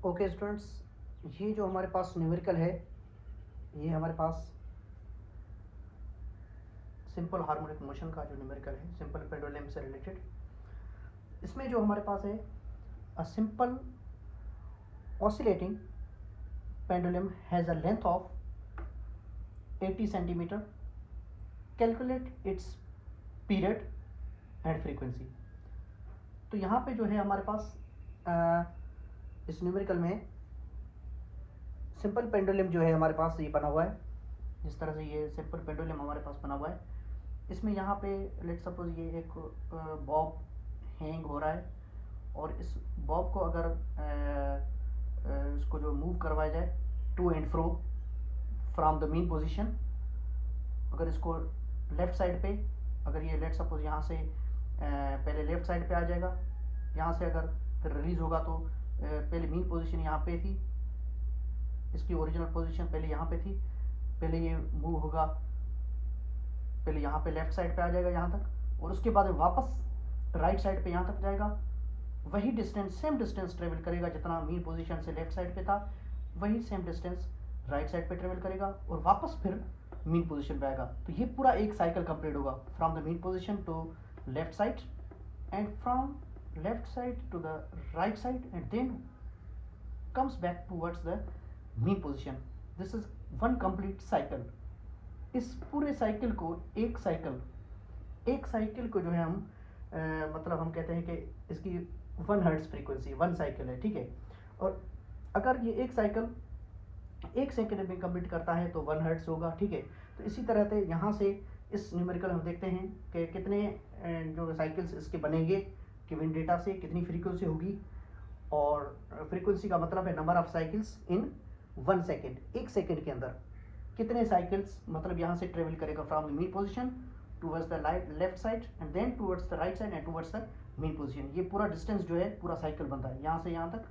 Okay students, ये जो हमारे पास न्यूमेरिकल है, ये हमारे पास सिंपल हार्मोनिक मोशन का जो न्यूमेरिकल है, सिंपल पेंडुलम से रिलेटेड। इसमें जो हमारे पास है, a simple oscillating pendulum has a length of 80 centimetre. Calculate its period and frequency. तो यहाँ पे जो है हमारे पास इस न्यूमेरिकल में सिंपल पेंडुलम जो है हमारे पास ये बना हुआ है। जिस तरह से ये सिंपल पेंडुलम हमारे पास बना हुआ है, इसमें यहाँ पे लेट सपोज ये एक बॉब हैंग हो रहा है, और इस बॉब को अगर इसको जो मूव करवाया जाए to and fro from the main position, अगर इसको लेफ्ट साइड पे, अगर ये लेट सपोज यहाँ से पहले लेफ्ट साइड पे आ जाएगा, यहाँ से अगर फिर रिलीज होगा तो पहले मेन पोजीशन यहाँ पे थी, इसकी ओरिजिनल पोजीशन पहले यहाँ पे थी, पहले ये मूव होगा, पहले यहाँ पे लेफ्ट साइड पे आ जाएगा यहाँ तक, और उसके बाद वापस राइट साइड पे यहाँ तक जाएगा। वही डिस्टेंस, सेम डिस्टेंस ट्रेवल करेगा जितना मेन पोजीशन से लेफ्ट साइड पे था, वही सेम डिस्टेंस राइट साइड पे ट्रेवल करेगा और वापस फिर मेन पोजीशन पे आएगा। तो ये पूरा एक साइकिल कंप्लीट होगा from the main position to left side and from left side to the right side and then comes back towards the mean position. This is one complete cycle. इस पूरे cycle को एक cycle को जो है हम मतलब हम कहते हैं कि इसकी 1 हर्ट्ज फ्रीक्वेंसी 1 साइकिल है, ठीक है। और अगर ये एक साइकिल 1 सेकंड में कंप्लीट करता है तो 1 हर्ट्ज होगा, ठीक है। तो इसी तरह से यहाँ से इस न्यूमेरिकल हम देखते हैं कि कितने जो साइकिल्स इसके बनेंगे, गिवन डेटा से कितनी फ्रीक्वेंसी होगी, और फ्रीक्वेंसी का मतलब है number of cycles in 1 second, 1 second के अंदर कितने साइकिल्स मतलब यहाँ से ट्रेवल करेगा from the main position towards the left side and then towards the right side and towards the main position. ये पूरा डिस्टेंस जो है पूरा साइकिल बनता है यहाँ से यहाँ तक,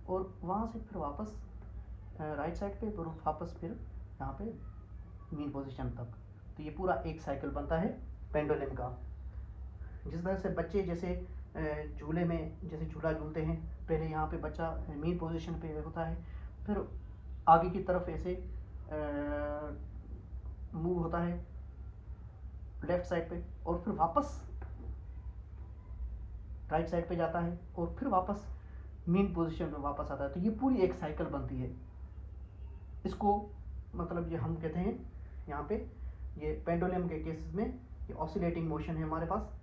और वहाँ से फिर वापस राइट साइड पे, और वापस फिर यहाँ पे मेन पोजीशन तक। तो ये पूरा एक साइकिल बनता है पेंडुलम का। जिस तरह से बच्चे जैसे झूले में जैसे झूला झूलते हैं, पहले यहाँ पे बच्चा मेन पोजीशन पे होता है, फिर आगे की तरफ ऐसे मूव होता है लेफ्ट साइड पे, और फिर वापस राइट साइड पे जाता है, और फिर वापस मेन पोजीशन पे वापस आता है। तो ये पूरी एक साइकिल बनती है। इसको मतलब ये हम कहते हैं यहाँ पे, ये पेंडुलम के केसेस में ये ऑसिलेटिंग मोशन है हमारे पास।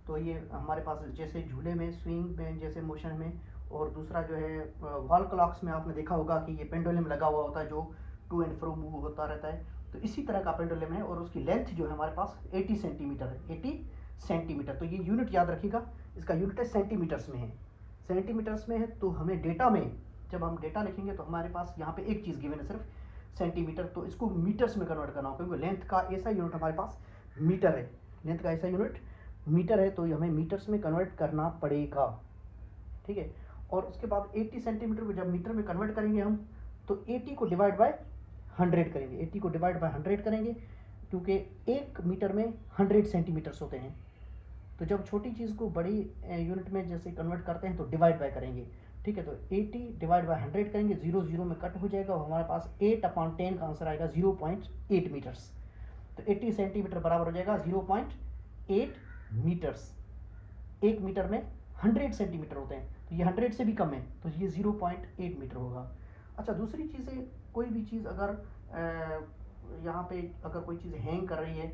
तो ये हमारे पास जैसे झूले में स्विंग में जैसे मोशन में, और दूसरा जो है वॉल क्लॉक्स में आपने देखा होगा कि ये पेंडुलम लगा हुआ होता है जो टू एंड फ्रो मूव होता रहता है। तो इसी तरह का पेंडुलम है, और उसकी लेंथ जो है हमारे पास 80 सेंटीमीटर है, 80 सेंटीमीटर। तो ये यूनिट याद रखिएगा, इसका यूनिट है सेंटीमीटर्स में है, सेंटीमीटर्स में है। तो हमें डेटा में जब हम डेटा लिखेंगे तो हमारे पास यहाँ पे एक चीज़ गिवन है सिर्फ सेंटीमीटर, तो इसको मीटर्स में कन्वर्ट करना होगा, क्योंकि लेंथ का ऐसा यूनिट हमारे पास मीटर है, लेंथ का ऐसा यूनिट मीटर है, तो हमें मीटर्स में कन्वर्ट करना पड़ेगा, ठीक है। और उसके बाद 80 सेंटीमीटर को जब मीटर में कन्वर्ट करेंगे हम, तो 80 को डिवाइड बाय 100 करेंगे, 80 को डिवाइड बाय 100 करेंगे, क्योंकि 1 मीटर में 100 सेंटीमीटर्स होते हैं। तो जब छोटी चीज़ को बड़ी यूनिट में जैसे कन्वर्ट करते हैं तो डिवाइड बाय करेंगे, ठीक है। तो 80 डिवाइड बाय 100 करेंगे, 0 0 में कट हो जाएगा, और हमारे पास 8/10 का आंसर आएगा 0.8 मीटर्स। तो 80 सेंटीमीटर बराबर हो जाएगा 0.8 मीटर्स। 1 मीटर में 100 सेंटीमीटर होते हैं, तो ये 100 से भी कम है, तो ये 0.8 मीटर होगा। अच्छा, दूसरी चीज़ें, कोई भी चीज़ अगर यहाँ पे अगर कोई चीज़ हैंग कर रही है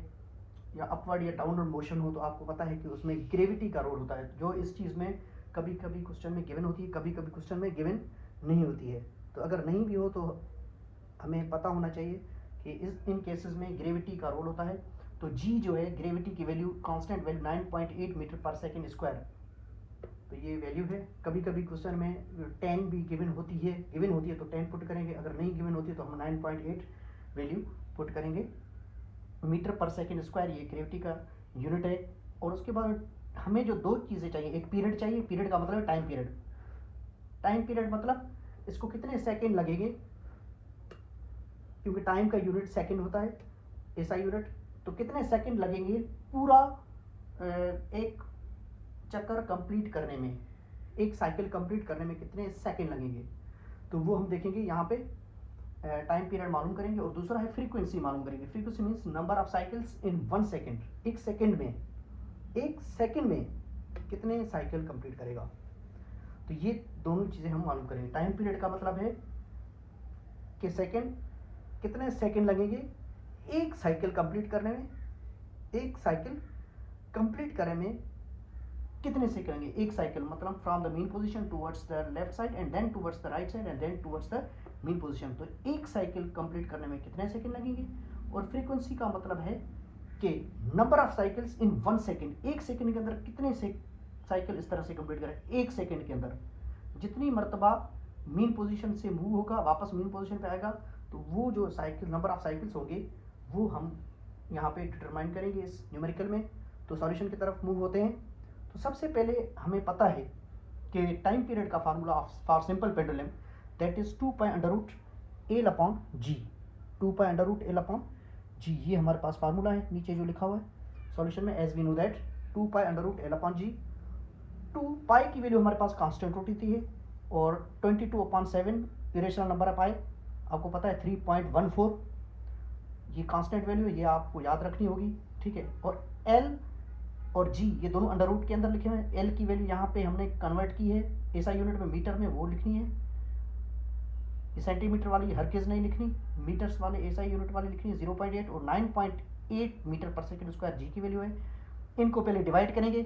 या अपवर्ड या डाउनवर्ड मोशन हो, तो आपको पता है कि उसमें ग्रेविटी का रोल होता है, जो इस चीज़ में कभी कभी क्वेश्चन में गिवन होती है, कभी कभी क्वेश्चन में गिवन नहीं होती है। तो अगर नहीं भी हो तो हमें पता होना चाहिए कि इन केसेस में ग्रेविटी का रोल होता है। तो जी जो है ग्रेविटी की वैल्यू, कांस्टेंट वैल्यू 9.8 मीटर पर सेकेंड स्क्वायर, तो ये वैल्यू है। कभी कभी क्वेश्चन में 10 भी गिवन होती है तो 10 पुट करेंगे, अगर नहीं गिवन होती है तो हम 9.8 वैल्यू पुट करेंगे। मीटर पर सेकेंड स्क्वायर ये ग्रेविटी का यूनिट है। और उसके बाद हमें जो दो चीज़ें चाहिए, एक पीरियड चाहिए, पीरियड का मतलब है टाइम पीरियड। टाइम पीरियड मतलब इसको कितने सेकेंड लगेंगे, क्योंकि टाइम का यूनिट सेकेंड होता है, ऐसा यूनिट। तो कितने सेकेंड लगेंगे पूरा एक चक्कर कंप्लीट करने में, एक साइकिल कंप्लीट करने में कितने सेकंड लगेंगे, तो वो हम देखेंगे यहाँ पे। टाइम पीरियड मालूम करेंगे और दूसरा है फ्रीक्वेंसी मालूम करेंगे। Frequency means number of cycles in 1 second, एक सेकेंड में कितने साइकिल कंप्लीट करेगा। तो ये दोनों चीज़ें हम मालूम करेंगे। टाइम पीरियड का मतलब है कि सेकेंड, कितने सेकेंड लगेंगे एक साइकिल कंप्लीट करने में, एक साइकिल कंप्लीट करने में कितने सेकंड लगेंगे। एक साइकिल मतलब from the mean position towards the left side and then towards the right side and then towards the mean position. तो एक साइकिल कंप्लीट करने में कितने सेकंड लगेंगे। और फ्रीक्वेंसी का मतलब है कि number of cycles in 1 second, एक सेकंड के अंदर कितने से साइकिल इस तरह से कंप्लीट करें। एक सेकंड के अंदर जितनी मरतबा मीन पोजीशन से मूव होगा वापस मीन पोजीशन पे आएगा, तो वो जो साइकिल नंबर ऑफ साइकिल्स होंगे वो हम यहाँ पे डिटरमाइन करेंगे इस न्यूमेरिकल में। तो सॉल्यूशन की तरफ मूव होते हैं। तो सबसे पहले हमें पता है कि टाइम पीरियड का formula for simple pendulum that is 2 pi under root L upon G. 2 pi under root L upon G, ये हमारे पास फार्मूला है नीचे जो लिखा हुआ है सॉल्यूशन में। As we know that 2 pi under root L upon G. 2 pi की वैल्यू हमारे पास कांस्टेंट होती है और 22/7 इरेशनल नंबर है पाई, आपको पता है 3.14 ये कांस्टेंट वैल्यू है, ये आपको याद रखनी होगी, ठीक है। और एल और जी ये दोनों अंडर रूट के अंदर लिखे हुए हैं। एल की वैल्यू यहाँ पे हमने कन्वर्ट की है ऐसा यूनिट में मीटर में, वो लिखनी है। ये सेंटीमीटर वाली हर केस नहीं लिखनी, मीटर्स वाले ऐसा यूनिट वाली लिखनी है 0.8 और 9.8 मीटर पर सेकेंड स्क्वायर जी की वैल्यू है। इनको पहले डिवाइड करेंगे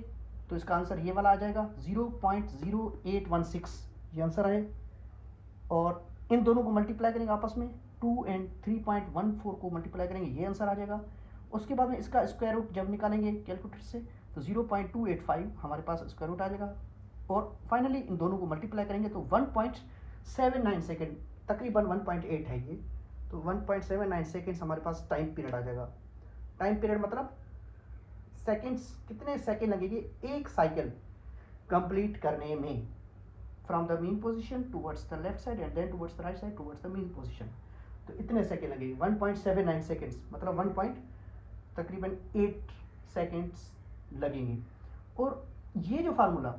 तो इसका आंसर ये वाला आ जाएगा 0.0816, ये आंसर है। और इन दोनों को मल्टीप्लाई करेंगे आपस में, 2 एंड 3.14 को मल्टीप्लाई करेंगे, ये आंसर आ जाएगा। उसके बाद में इसका स्क्वायर रूट जब निकालेंगे कैलकुलेटर से तो 0.285 हमारे पास स्क्वायर रूट आ जाएगा। और फाइनली इन दोनों को मल्टीप्लाई करेंगे तो 1.79 सेकेंड, तकरीबन 1.8 है ये, तो 1.79 सेकेंड्स हमारे पास टाइम पीरियड आ जाएगा। टाइम पीरियड मतलब सेकेंड्स, कितने सेकेंड लगेंगे एक साइकिल कंप्लीट करने में from the mean position towards the left side and then towards the right side towards the mean position. तो इतने सेकेंड लगेंगे 1.79 सेकेंड्स मतलब 1. 8 सेकेंड्स लगेंगे। और ये जो फार्मूला,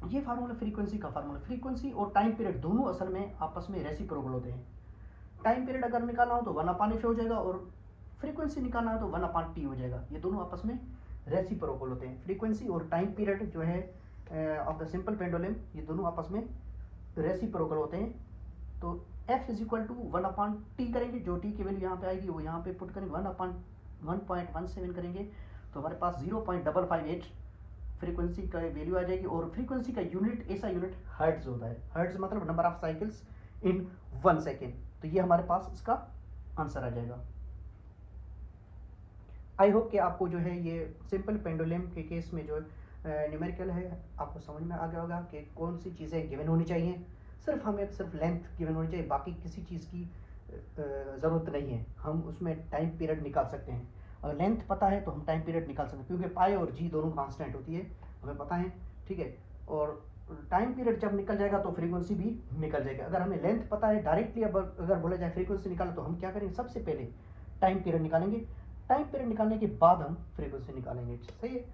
ये फार्मूला फ्रीक्वेंसी का फार्मूला, फ्रीक्वेंसी और टाइम पीरियड दोनों असल में आपस में रेसिप्रोकल होते हैं। टाइम पीरियड अगर निकालना हो तो 1/f हो जाएगा और फ्रीक्वेंसी निकालना हो तो 1/t हो जाएगा। ये दोनों आपस में रेसिप्रोकल होते हैं। फ्रीक्वेंसी और टाइम पीरियड जो है ऑफ द सिंपल पेंडुलम, ये दोनों आपस में रेसिप्रोकल होते हैं। तो f is equal to 1/t करेंगे, जो t की वैल्यू यहाँ पे आएगी वो यहाँ पे पुट करेंगे, 1/1.17 करेंगे तो हमारे पास 0.558 फ्रीक्वेंसी का वैल्यू आ जाएगी। और फ्रीक्वेंसी का यूनिट ऐसा यूनिट हर्ट्ज होता है। हर्ट्ज मतलब number of cycles in 1 second. तो ये हमारे पास इसका आंसर आ जाएगा। आई होप कि आपको जो है ये सिंपल पेंडुलम के केस में जो न्यूमेरिकल है आपको समझ में आ गया होगा कि कौन सी चीज़ें गिवन होनी चाहिए। सिर्फ हमें सिर्फ लेंथ गिवन होनी चाहिए, बाकी किसी चीज़ की ज़रूरत नहीं है। हम उसमें टाइम पीरियड निकाल सकते हैं। अगर लेंथ पता है तो हम टाइम पीरियड निकाल सकते हैं, क्योंकि पाई और जी दोनों कांस्टेंट होती है, हमें पता है, ठीक है। और टाइम पीरियड जब निकल जाएगा तो फ्रीक्वेंसी भी निकल जाएगा। अगर हमें लेंथ पता है डायरेक्टली, अगर बोला जाए फ्रीक्वेंसी निकालो तो हम क्या करेंगे, सबसे पहले टाइम पीरियड निकालेंगे, टाइम पीरियड निकालने के बाद हम फ्रीक्वेंसी निकालेंगे, सही है।